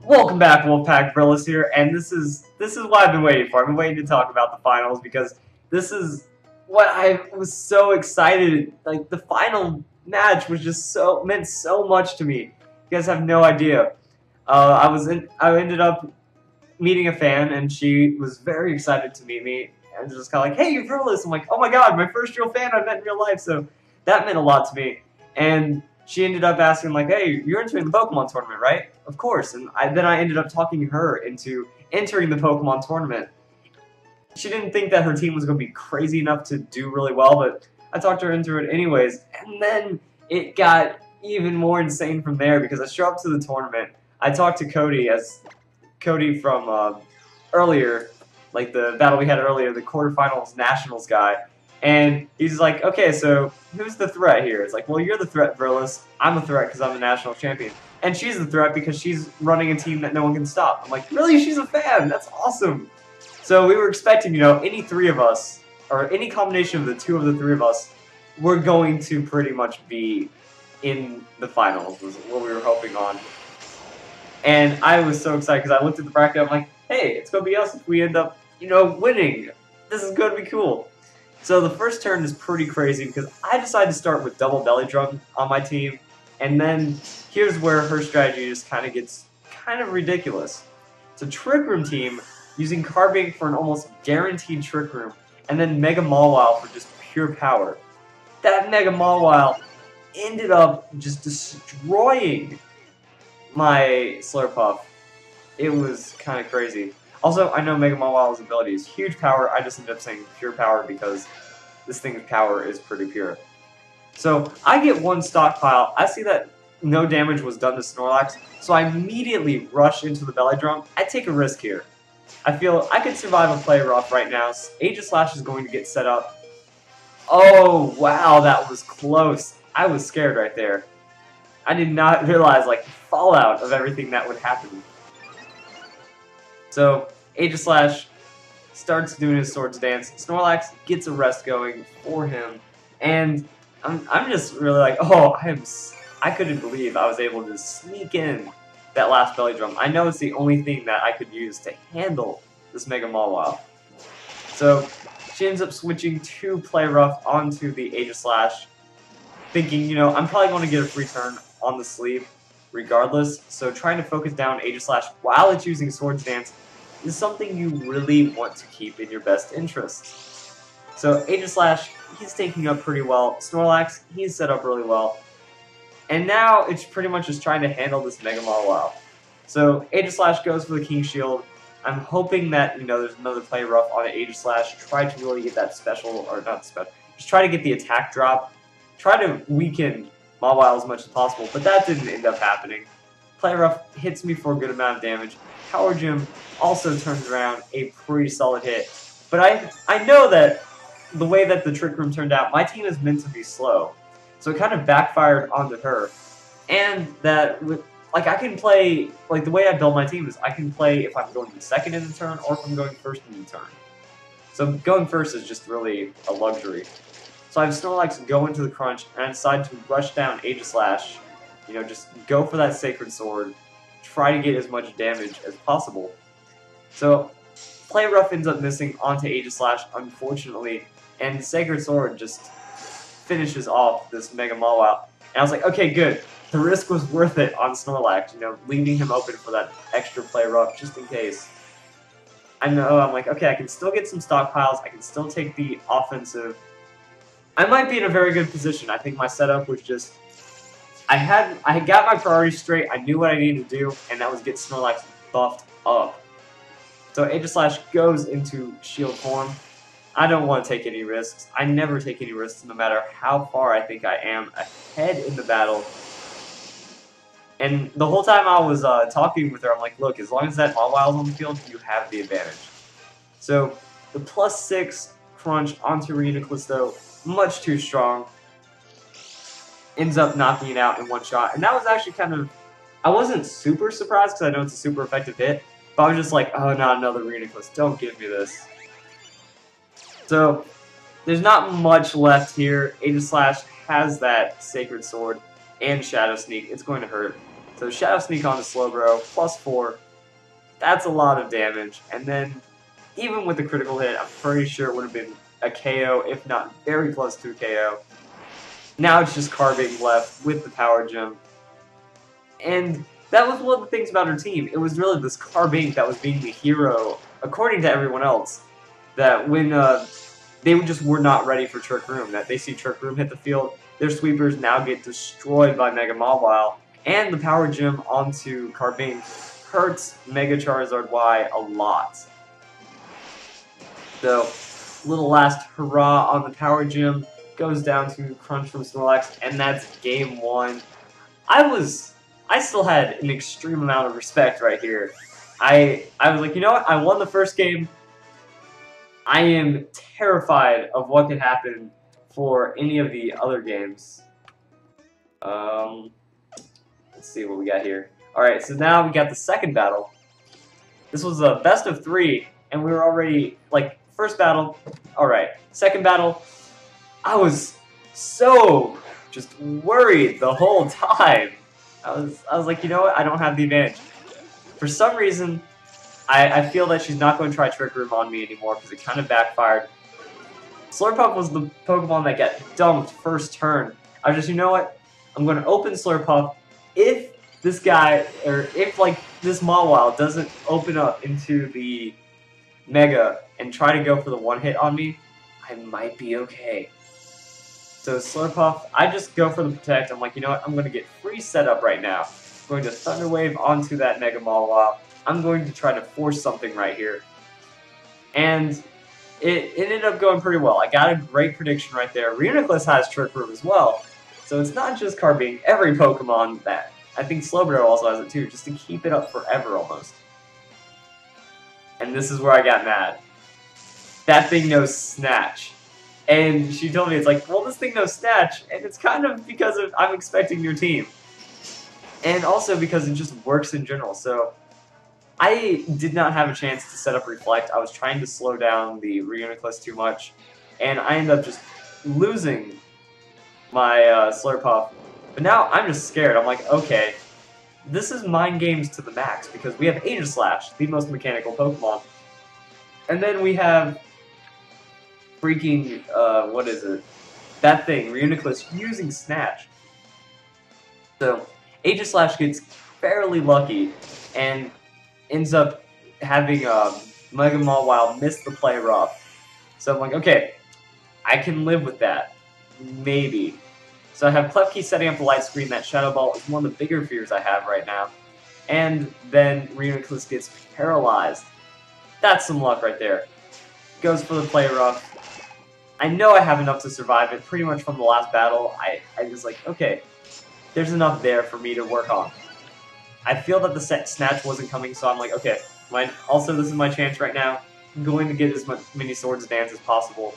Welcome back, Wolfpack Brillis here, and this is what I've been waiting for. I've been waiting to talk about the finals because this is what I was so excited. Like the final match was just meant so much to me. You guys have no idea. I ended up meeting a fan, and she was very excited to meet me, and just kind of like, "Hey, you're Brillis." I'm like, "Oh my god, my first real fan I've met in real life." So that meant a lot to me, and she ended up asking like, "Hey, you're entering the Pokemon tournament, right?" Of course. And then I ended up talking her into entering the Pokemon tournament. She didn't think that her team was going to be crazy enough to do really well, but I talked her into it anyways. And then it got even more insane from there because I show up to the tournament. I talked to Cody from earlier, like the battle we had earlier, the quarterfinals nationals guy. And he's like, "Okay, so who's the threat here?" It's like, "Well, you're the threat, Brillis. I'm a threat because I'm the national champion. And she's the threat because she's running a team that no one can stop." I'm like, "Really? She's a fan? That's awesome." So we were expecting, any three of us, or any combination of the two of the three of us, were going to pretty much be in the finals, was what we were hoping on. And I was so excited because I looked at the bracket, I'm like, "Hey, it's going to be us if we end up, winning. This is going to be cool." So the first turn is pretty crazy because I decided to start with double belly drum on my team, and then here's where her strategy just kind of gets ridiculous. It's a Trick Room team using Carbink for an almost guaranteed Trick Room, and then Mega Mawile for just pure power. That Mega Mawile ended up just destroying my Slurpuff. It was kind of crazy. Also, I know Mega Mawile's ability is huge power. I just ended up saying pure power because this thing's power is pretty pure. So I get one stockpile. I see that no damage was done to Snorlax, so I immediately rush into the belly drum. I take a risk here. I feel I could survive a play rough right now. Aegislash is going to get set up. Oh, wow, that was close. I was scared right there. I did not realize, like, the fallout of everything that would happen. So, Aegislash starts doing his Swords Dance. Snorlax gets a rest going for him, and I'm just really like, oh, I couldn't believe I was able to sneak in that last belly drum. I know it's the only thing that I could use to handle this Mega Mawile. So she ends up switching to Play Rough onto the Aegislash, thinking, I'm probably going to get a free turn on the sleeve regardless. So trying to focus down Aegislash while it's using Swords Dance is something you really want to keep in your best interest. So Aegislash, he's taking up pretty well. Snorlax, he's set up really well. And now it's pretty much just trying to handle this Mega Mawile. So Aegislash goes for the King Shield. I'm hoping that, there's another play rough on Aegislash. Try to really get that special, or not special, just try to get the attack drop. Try to weaken Mawile as much as possible, but that didn't end up happening. Play rough hits me for a good amount of damage. Power Gym also turns around a pretty solid hit. But I know that the way that the Trick Room turned out, my team is meant to be slow. So it kind of backfired onto her. And that, I can play, the way I build my team is I can play if I'm going second in the turn or if I'm going first in the turn. So going first is just really a luxury. So I have Snorlax go into the crunch, and I decide to rush down Aegislash. Just go for that Sacred Sword. Try to get as much damage as possible. So Play Rough ends up missing onto Aegislash, unfortunately, and Sacred Sword just finishes off this Mega Mawile. And I was like, okay, good. The risk was worth it on Snorlax, leaving him open for that extra Play Rough just in case. I know, I'm like, okay, I can still get some stockpiles. I can still take the offensive. I might be in a very good position. I think my setup was just, I got my priorities straight. I knew what I needed to do, and that was get Snorlax buffed up. So Aegislash goes into shield form. I don't want to take any risks. I never take any risks, no matter how far I think I am ahead in the battle. And the whole time I was talking with her, I'm like, look, as long as that Mawile's on the field, you have the advantage. So the +6 crunch onto Rena Callisto, much too strong. Ends up knocking it out in one shot. And that was actually I wasn't super surprised because I know it's a super effective hit. But I was just like, oh, not another Rena Callisto. Don't give me this. So there's not much left here. Aegislash has that Sacred Sword and Shadow Sneak. It's going to hurt. So Shadow Sneak onto Slowbro, +4. That's a lot of damage. And then, even with the critical hit, I'm pretty sure it would have been a KO, if not very close to a KO. Now it's just Carbink left with the Power Gem. And that was one of the things about her team. It was really this Carbink that was being the hero, according to everyone else. That when they just were not ready for Trick Room, that they see Trick Room hit the field, their sweepers now get destroyed by Mega Mawile, and the Power Gem onto Carbink hurts Mega Charizard Y a lot. So, little last hurrah on the Power Gem, goes down to Crunch from Snorlax, and that's game 1. I still had an extreme amount of respect right here. I was like, you know what, I won the first game. I am terrified of what could happen for any of the other games. Let's see what we got here. Alright, so now we got the second battle. This was a best of 3, and we were already, like, first battle, alright. Second battle, I was so just worried the whole time. I was like, you know what, I don't have the advantage. For some reason, I feel that she's not going to try Trick Room on me anymore because it kind of backfired. Slurpuff was the Pokemon that got dumped first turn. I was just, you know what? I'm going to open Slurpuff. If this guy, or if like this Mawile doesn't open up into the Mega and try to go for the one hit on me, I might be okay. So Slurpuff, I just go for the Protect. I'm like, you know what? I'm going to get free setup right now. I'm going to Thunder Wave onto that Mega Mawile. I'm going to try to force something right here. And it ended up going pretty well. I got a great prediction right there. Reuniclus has Trick Room as well. So it's not just Carbink. Every Pokemon that, I think Slowbro also has it too, just to keep it up forever almost. And this is where I got mad. That thing knows Snatch. And she told me, it's like, well, this thing knows Snatch, and it's kind of because of I'm expecting your team. And also because it just works in general. So I did not have a chance to set up Reflect. I was trying to slow down the Reuniclus too much, and I ended up just losing my Slurpuff. But now I'm just scared. I'm like, okay, this is mind games to the max, because we have Aegislash, the most mechanical Pokemon. And then we have freaking, what is it? That thing, Reuniclus, using Snatch. So, Aegislash gets fairly lucky, and ends up having Mega Mawile miss the play rough. So I'm like, okay, I can live with that. Maybe. So I have Klefki setting up the light screen. That Shadow Ball is one of the bigger fears I have right now. And then Reuniclus gets paralyzed. That's some luck right there. Goes for the play rough. I know I have enough to survive it pretty much from the last battle. I was like, okay, there's enough there for me to work on. I feel that the Snatch wasn't coming, so I'm like, okay, also this is my chance right now. I'm going to get as many Swords Dance as possible.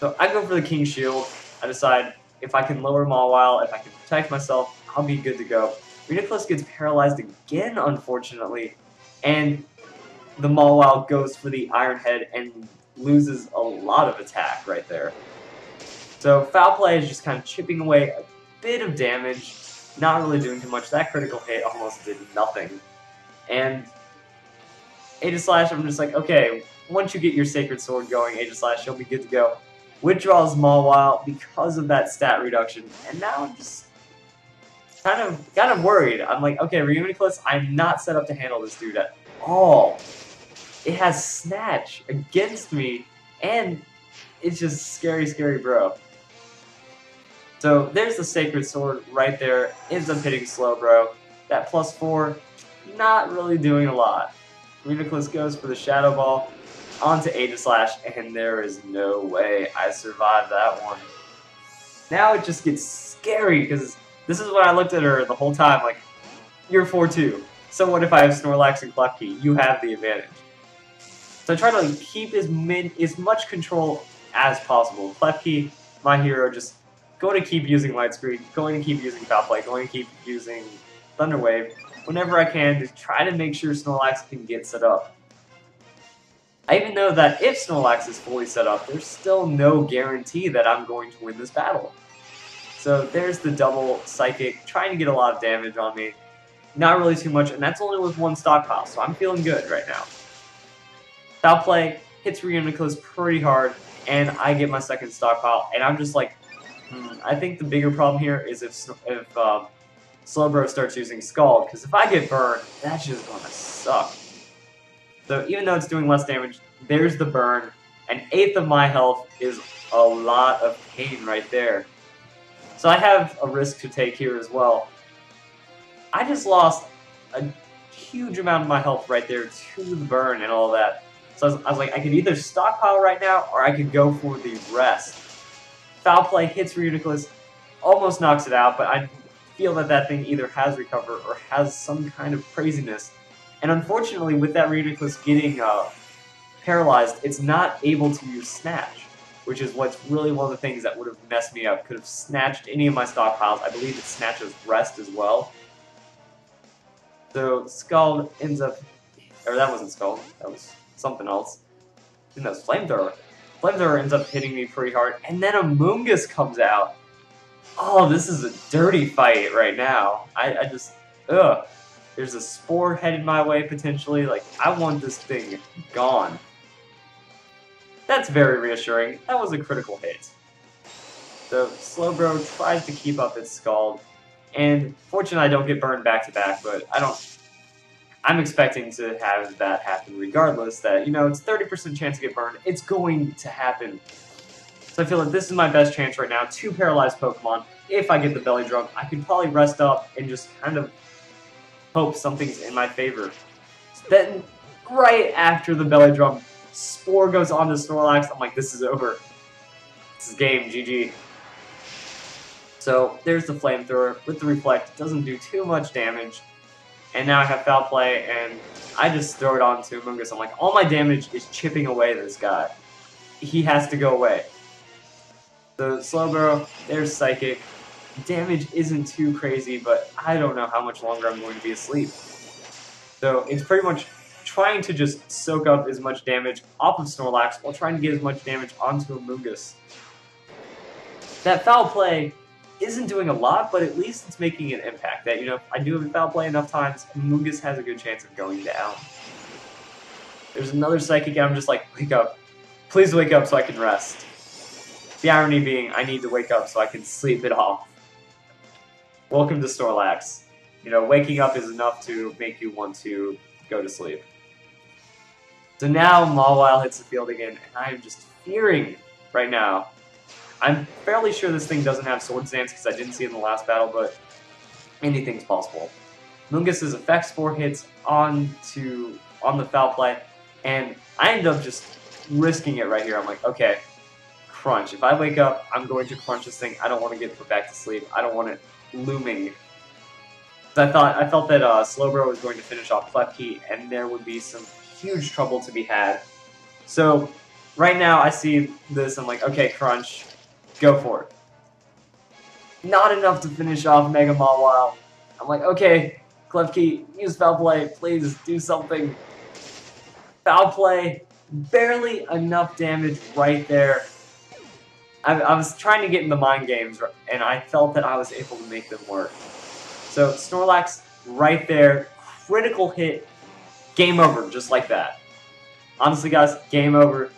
So I go for the King Shield. I decide if I can lower Mawile, if I can protect myself, I'll be good to go. Reuniclus gets paralyzed again, unfortunately, and the Mawile goes for the Iron Head and loses a lot of attack right there. So Foul Play is just kind of chipping away a bit of damage, not really doing too much. That critical hit almost did nothing. And Aegislash, I'm just like, okay, once you get your Sacred Sword going, Aegislash, you'll be good to go. Withdraws Mawile because of that stat reduction, and now I'm just kind of worried. I'm like, okay, Reuniclus, I'm not set up to handle this dude at all. It has Snatch against me, and it's just scary, scary, bro. So there's the Sacred Sword right there. Ends up hitting Slowbro. That +4, not really doing a lot. Reuniclus goes for the Shadow Ball onto Aegislash, and there is no way I survived that one. Now it just gets scary, because this is what I looked at her the whole time, like, you're 4-2. So what if I have Snorlax and Klefki? You have the advantage. So I try to like, keep as much control as possible. Klefki, my hero, just going to keep using Light Screen, going to keep using Foul Play, going to keep using Thunder Wave whenever I can to try to make sure Snorlax can get set up. I even know that if Snorlax is fully set up, there's still no guarantee that I'm going to win this battle. So there's the double Psychic, trying to get a lot of damage on me. Not really too much, and that's only with one stockpile, so I'm feeling good right now. Foul play hits Reuniclus pretty hard, and I get my second stockpile, and I'm just like, I think the bigger problem here is if Slowbro starts using Scald, because if I get burned, that's just gonna suck. So even though it's doing less damage, there's the burn. An eighth of my health is a lot of pain right there. So I have a risk to take here as well. I just lost a huge amount of my health right there to the burn and all that. So I was like, I could either stockpile right now, or I could go for the rest. Foul play hits Reuniclus, almost knocks it out, but I feel that that thing either has recovered or has some kind of craziness. And unfortunately, with that Reuniclus getting paralyzed, it's not able to use Snatch, which is what's really one of the things that would have messed me up. Could have snatched any of my stockpiles. I believe it snatches rest as well. So Scald ends up, or that wasn't Scald, that was something else. I think that was Flamethrower. Flamethrower ends up hitting me pretty hard, and then Amoonguss comes out. Oh, this is a dirty fight right now. I just, ugh. There's a Spore headed my way, potentially. Like, I want this thing gone. That's very reassuring. That was a critical hit. So, Slowbro tries to keep up its Scald. And, fortunately, I don't get burned back-to-back, but I'm expecting to have that happen regardless, that, you know, it's 30% chance to get burned. It's going to happen. So I feel like this is my best chance right now. 2 paralyzed Pokemon. If I get the Belly Drum, I can probably rest up and just kind of hope something's in my favor. Then, right after the Belly Drum, Spore goes on to Snorlax. I'm like, this is over. This is game, GG. So, there's the Flamethrower with the Reflect. It doesn't do too much damage. And now I have Foul Play, and I just throw it on to Amoonguss. I'm like, all my damage is chipping away this guy. He has to go away. So, Slowbro, there's Psychic. Damage isn't too crazy, but I don't know how much longer I'm going to be asleep. So it's pretty much trying to just soak up as much damage off of Snorlax while trying to get as much damage onto Amoonguss. That Foul Play isn't doing a lot, but at least it's making an impact. That, you know, if I do have a Foul Play enough times, Amoonguss has a good chance of going down. There's another Psychic, and I'm just like, wake up. Please wake up so I can rest. The irony being, I need to wake up so I can sleep it off. Welcome to Snorlax. You know, waking up is enough to make you want to go to sleep. So now Mawile hits the field again, and I am just fearing right now. I'm fairly sure this thing doesn't have Swords Dance because I didn't see it in the last battle, but anything's possible. Amoonguss's Effect Spore hits on the Foul Play, and I end up just risking it right here. I'm like, okay, crunch. If I wake up, I'm going to crunch this thing. I don't want to get put back to sleep. I don't want it looming. I felt that Slowbro was going to finish off Klefki, and there would be some huge trouble to be had. So right now I see this, I'm like, okay, crunch, go for it. Not enough to finish off Mega Mawile. I'm like, okay, Klefki, use Foul Play, please do something. Foul Play, barely enough damage right there. I was trying to get in the mind games, and I felt that I was able to make them work. So, Snorlax, right there, critical hit, game over, just like that. Honestly, guys, game over,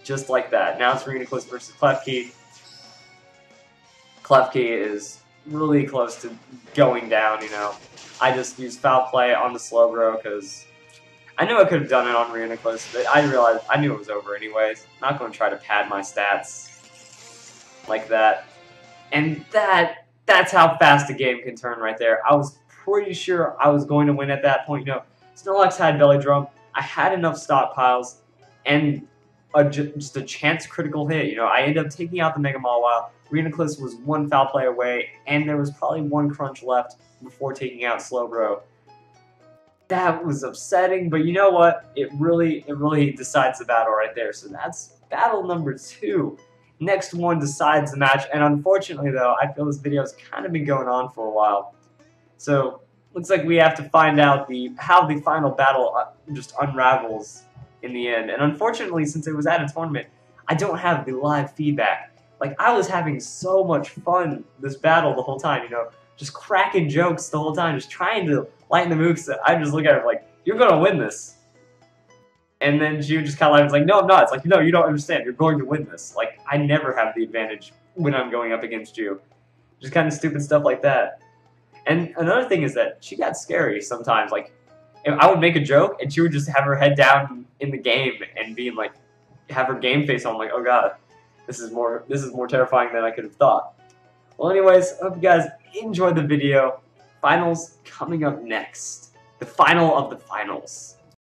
just like that. Now it's Reuniclus versus Klefki. Klefki is really close to going down, you know. I just used Foul Play on the Slowbro, because I knew I could have done it on Reuniclus, but I realized I knew it was over anyways. I'm not going to try to pad my stats like that. And that's how fast a game can turn right there. I was pretty sure I was going to win at that point. You know, Snorlax had Belly Drum. I had enough stockpiles and just a chance critical hit. You know, I ended up taking out the Mega Mawile. Reuniclus was 1 Foul Play away, and there was probably 1 crunch left before taking out Slowbro. That was upsetting, but you know what? It really decides the battle right there. So that's battle number 2. Next one decides the match, and unfortunately though, I feel this video has kind of been going on for a while. So, looks like we have to find out how the final battle just unravels in the end. And unfortunately, since it was at a tournament, I don't have the live feedback. Like, I was having so much fun this battle the whole time, you know. just cracking jokes the whole time, just trying to lighten the mood. I just look at her like, "You're gonna win this." And then she would just kind of like, "No, I'm not." It's like, "No, you don't understand. You're going to win this. Like, I never have the advantage when I'm going up against you." Just kind of stupid stuff like that. And another thing is that she got scary sometimes. Like, if I would make a joke, and she would just have her head down in the game and be like, have her game face on, like, "Oh god, this is more terrifying than I could have thought." Well, anyways, I hope you guys enjoyed the video. Finals coming up next. The final of the finals.